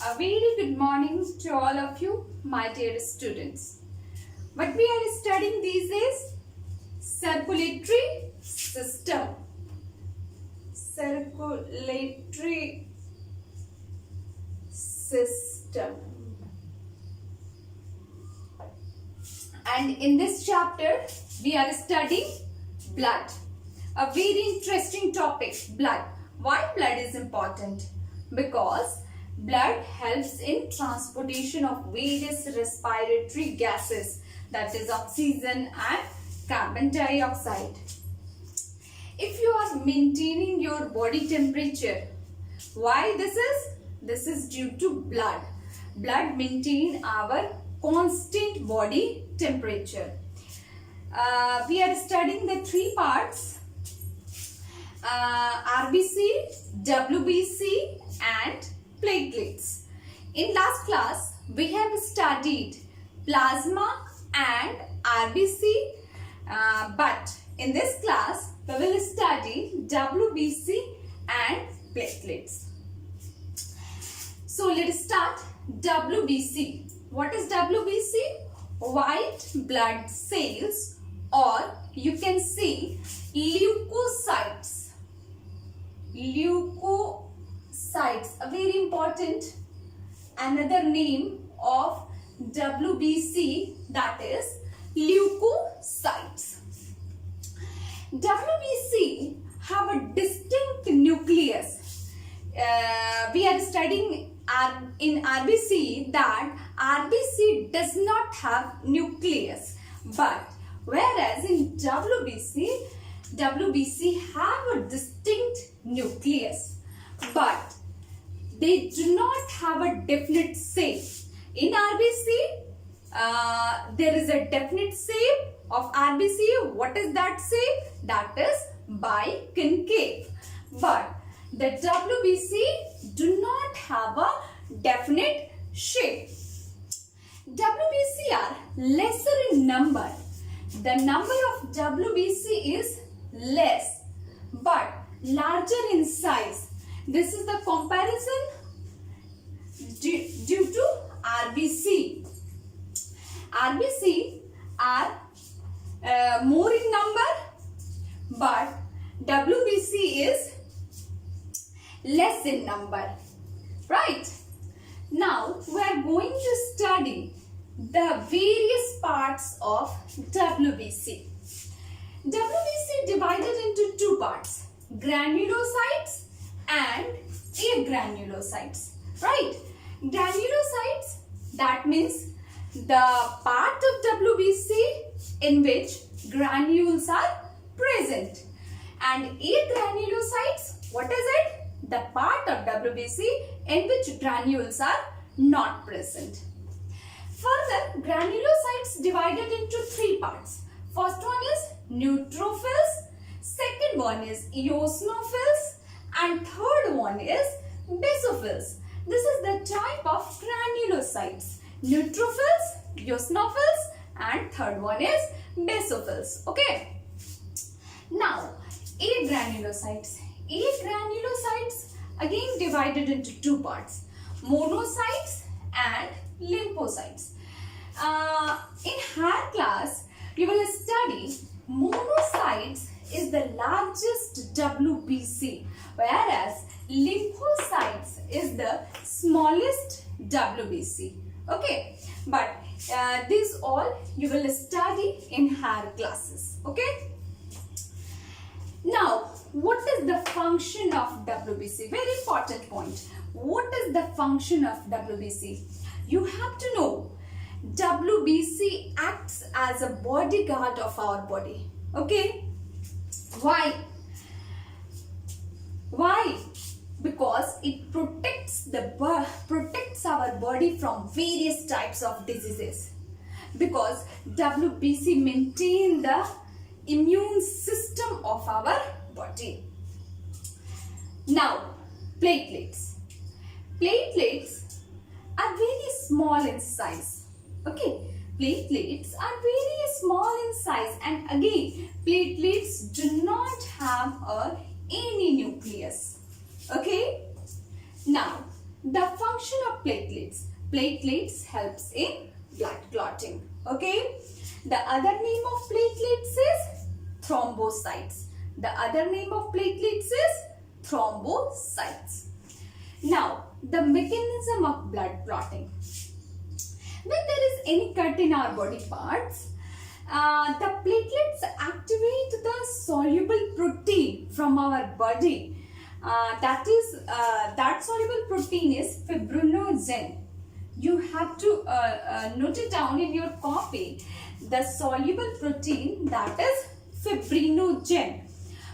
A very good morning to all of you, my dear students. What we are studying these days? Circulatory system. Circulatory system. And in this chapter, we are studying blood. A very interesting topic, blood. Why blood is important? Because blood helps in transportation of various respiratory gases, that is oxygen and carbon dioxide. If you are maintaining your body temperature, why this is? This is due to blood. Blood maintain our constant body temperature. We are studying the three parts. RBC, WBC and platelets. In last class, we have studied plasma and RBC, but in this class, we will study WBC and platelets. So let's start WBC. What is WBC? White blood cells, or you can say leukocytes. Leukocytes, a very important another name of WBC, that is leukocytes. WBC have a distinct nucleus. We are studying in RBC that RBC does not have nucleus, but whereas in WBC have a distinct nucleus, but they do not have a definite shape. In RBC, there is a definite shape of RBC. What is that shape? That is biconcave. But the WBC do not have a definite shape. WBC are lesser in number. The number of WBC is less but larger in size. This is the comparison due to RBC. RBC are more in number, but WBC is less in number, right? Now we are going to study the various parts of WBC. WBC divided into two parts, granulocytes and agranulocytes, right? Granulocytes, that means the part of WBC in which granules are present, and agranulocytes, what is it? The part of WBC in which granules are not present. Further, granulocytes divided into three parts. First one is neutrophils, second one is eosinophils, and third one is basophils. This is the type of granulocytes. Neutrophils, eosinophils, and third one is basophils. Okay. Now, agranulocytes. Agranulocytes again divided into two parts, monocytes and lymphocytes. In higher class, you will study monocytes is the largest WBC, whereas lymphocytes is the smallest WBC. Okay, but these all you will study in higher classes. Okay. Now, what is the function of WBC? Very important point. What is the function of WBC? You have to know WBC acts as a bodyguard of our body. Okay? Why? Why? Because it protects our body from various types of diseases. Because WBC maintain the immune system of our body. Now, platelets. Platelets are very small in size. Okay, platelets are very small in size, and again, platelets do not have any nucleus. Okay, now the function function of platelets. Platelets helps in blood clotting. Okay. The other name of platelets is thrombocytes. The other name of platelets is thrombocytes. Now, the mechanism of blood clotting. When there is any cut in our body parts, the platelets activate the soluble protein from our body. That soluble protein is fibrinogen. You have to note it down in your copy. The soluble protein, that is fibrinogen,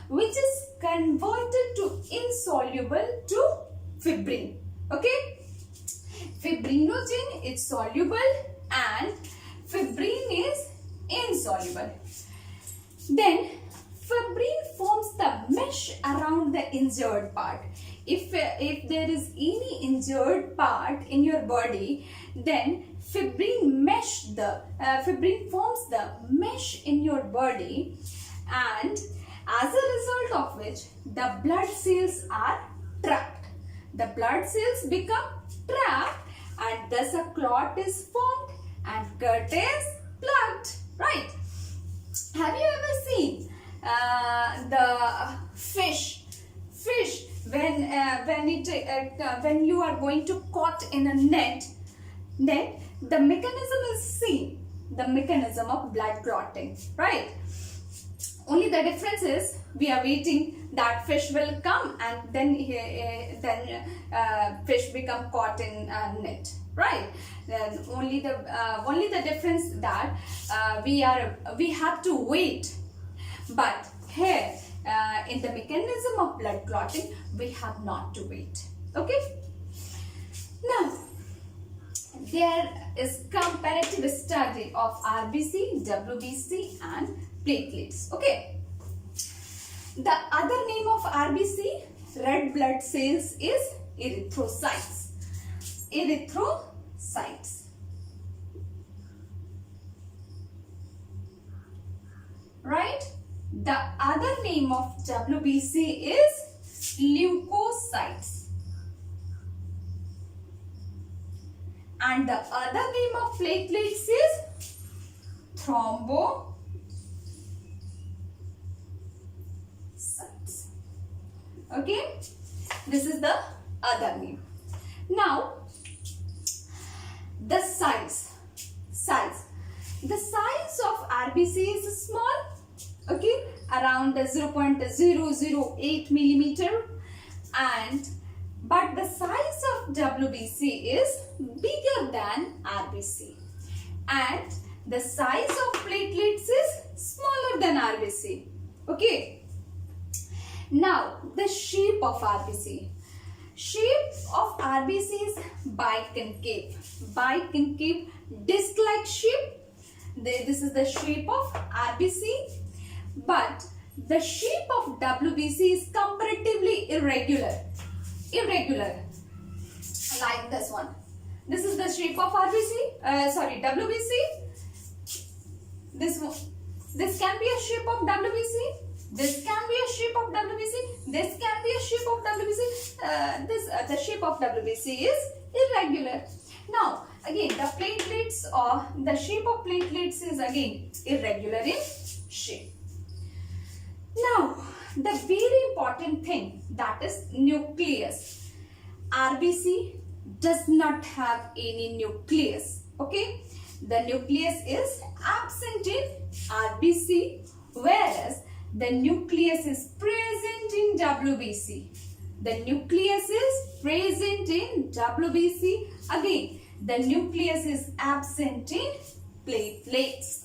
which is converted to insoluble to fibrin. Okay, fibrinogen is soluble and fibrin is insoluble. Then fibrin forms the mesh around the injured part. If there is any injured part in your body, then fibrin forms the mesh in your body, and as a result of which the blood cells are trapped. The blood cells become trapped and thus a clot is formed and cut is plugged. Right? Have you ever seen the fish when you are going to caught in a net, then the mechanism is same, the mechanism of blood clotting, right? Only the difference is we are waiting that fish will come and then fish become caught in a net, right? Then only the difference that we have to wait, but here in the mechanism of blood clotting we have not to wait. Okay. Now there is comparative study of RBC, WBC and platelets. Okay. The other name of RBC, red blood cells, is erythrocytes. Erythrocytes. Right? The other name of WBC is leukocytes. And the other name of platelets is thrombocytes. Okay, this is the other name. Now, the size. The size of RBC is small, okay, around 0.008 millimeter, but the size of WBC is bigger than RBC, and the size of platelets is smaller than RBC. Okay. Now the shape of RBC. Shape of RBC is biconcave. Biconcave disc-like shape. This is the shape of RBC, but the shape of WBC is comparatively irregular, like this one. This is the shape of WBC. This can be a shape of WBC. This can be a shape of WBC. This can be a shape of WBC. The shape of WBC is irregular. Now, again, the platelets or the shape of platelets is again irregular in shape. Now, the very important thing, that is nucleus. RBC does not have any nucleus. Okay, the nucleus is absent in RBC, whereas the nucleus is present in WBC. The nucleus is present in WBC. Again, the nucleus is absent in platelets.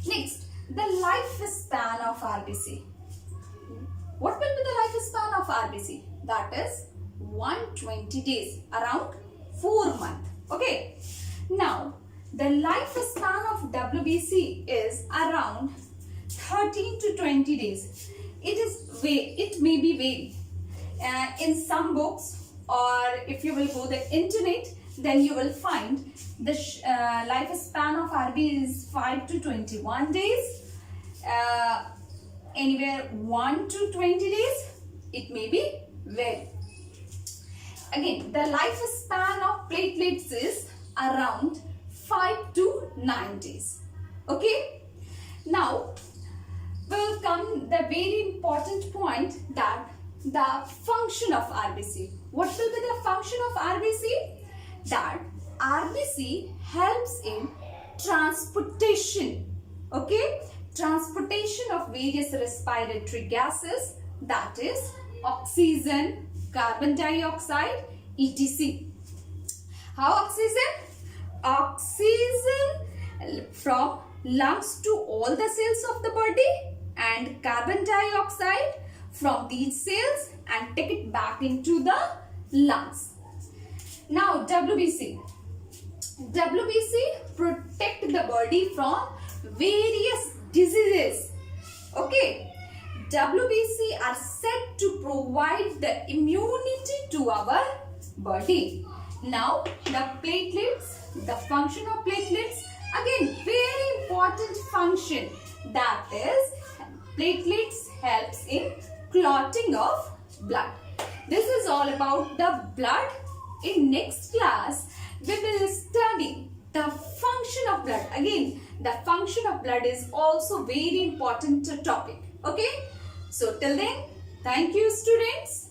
Next, the lifespan of RBC. What will be the lifespan of RBC? That is 120 days, around 4 months. Okay. Now, the lifespan of WBC is around 13 to 20 days. It may be vague. In some books, or if you will go the internet, then you will find the lifespan of RB is 5 to 21 days. Anywhere 1 to 20 days, it may be vague. Again, the lifespan of platelets is around 5 to 9 days. Okay. Now, will come the very important point, that the function of RBC. What will be the function of RBC? That RBC helps in transportation. Okay. Transportation of various respiratory gases, that is oxygen, carbon dioxide, etc. How oxygen? Oxygen from lungs to all the cells of the body, and carbon dioxide from these cells and take it back into the lungs. Now WBC. WBC protect the body from various diseases. Okay. WBC are said to provide the immunity to our body. Now the platelets, the function of platelets, again very important function, that is platelets helps in clotting of blood. This is all about the blood. In next class we will study the function of blood. Again, the function of blood is also very important topic. Okay. So till then, thank you students.